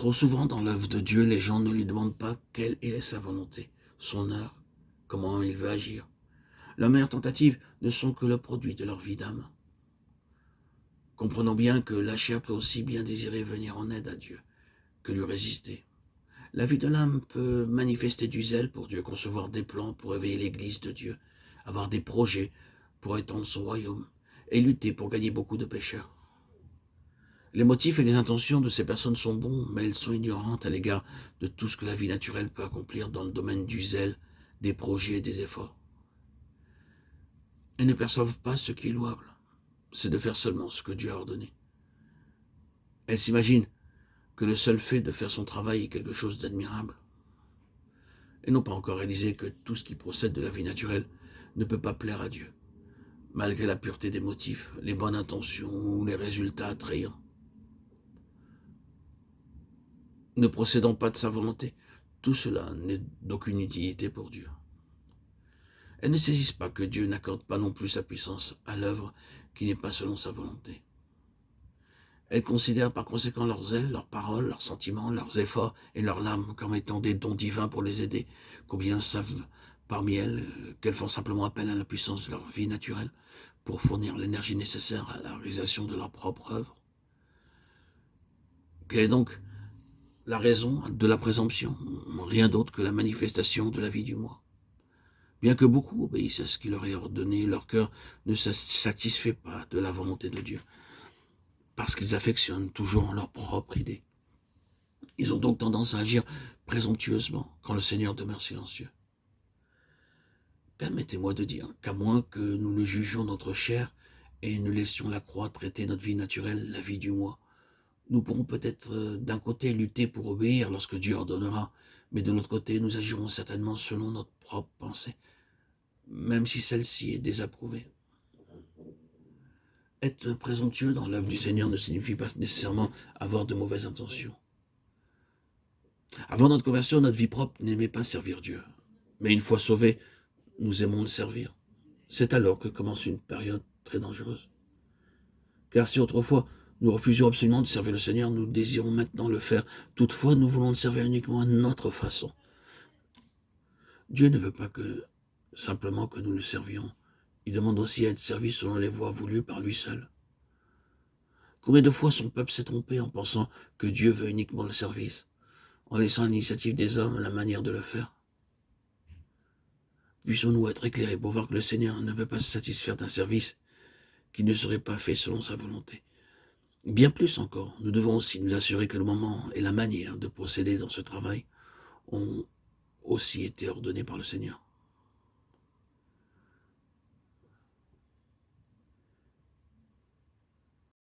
Trop souvent, dans l'œuvre de Dieu, les gens ne lui demandent pas quelle est sa volonté, son heure, comment il veut agir. Leurs meilleures tentatives ne sont que le produit de leur vie d'âme. Comprenons bien que la chair peut aussi bien désirer venir en aide à Dieu que lui résister. La vie de l'âme peut manifester du zèle pour Dieu, concevoir des plans pour éveiller l'Église de Dieu, avoir des projets pour étendre son royaume et lutter pour gagner beaucoup de pécheurs. Les motifs et les intentions de ces personnes sont bons, mais elles sont ignorantes à l'égard de tout ce que la vie naturelle peut accomplir dans le domaine du zèle, des projets et des efforts. Elles ne perçoivent pas ce qui est louable, c'est de faire seulement ce que Dieu a ordonné. Elles s'imaginent que le seul fait de faire son travail est quelque chose d'admirable. Elles n'ont pas encore réalisé que tout ce qui procède de la vie naturelle ne peut pas plaire à Dieu, malgré la pureté des motifs, les bonnes intentions ou les résultats attrayants. Ne procédant pas de sa volonté, tout cela n'est d'aucune utilité pour Dieu. Elles ne saisissent pas que Dieu n'accorde pas non plus sa puissance à l'œuvre qui n'est pas selon sa volonté. Elles considèrent par conséquent leurs zèles, leurs paroles, leurs sentiments, leurs efforts et leurs larmes comme étant des dons divins pour les aider. Combien savent parmi elles qu'elles font simplement appel à la puissance de leur vie naturelle pour fournir l'énergie nécessaire à la réalisation de leur propre œuvre? Quelle est donc la raison de la présomption? Rien d'autre que la manifestation de la vie du moi. Bien que beaucoup obéissent à ce qui leur est ordonné, leur cœur ne se satisfait pas de la volonté de Dieu, parce qu'ils affectionnent toujours leur propre idée. Ils ont donc tendance à agir présomptueusement quand le Seigneur demeure silencieux. Permettez-moi de dire qu'à moins que nous ne jugions notre chair et ne laissions la croix traiter notre vie naturelle, la vie du moi, nous pourrons peut-être d'un côté lutter pour obéir lorsque Dieu ordonnera, mais de l'autre côté, nous agirons certainement selon notre propre pensée, même si celle-ci est désapprouvée. Être présomptueux dans l'œuvre du Seigneur ne signifie pas nécessairement avoir de mauvaises intentions. Avant notre conversion, notre vie propre n'aimait pas servir Dieu. Mais une fois sauvés, nous aimons le servir. C'est alors que commence une période très dangereuse. Car si autrefois nous refusions absolument de servir le Seigneur, nous désirons maintenant le faire. Toutefois, nous voulons le servir uniquement à notre façon. Dieu ne veut pas simplement que nous le servions. Il demande aussi à être servi selon les voies voulues par lui seul. Combien de fois son peuple s'est trompé en pensant que Dieu veut uniquement le service, en laissant à l'initiative des hommes la manière de le faire? Puissions-nous être éclairés pour voir que le Seigneur ne peut pas se satisfaire d'un service qui ne serait pas fait selon sa volonté. Bien plus encore, nous devons aussi nous assurer que le moment et la manière de procéder dans ce travail ont aussi été ordonnés par le Seigneur.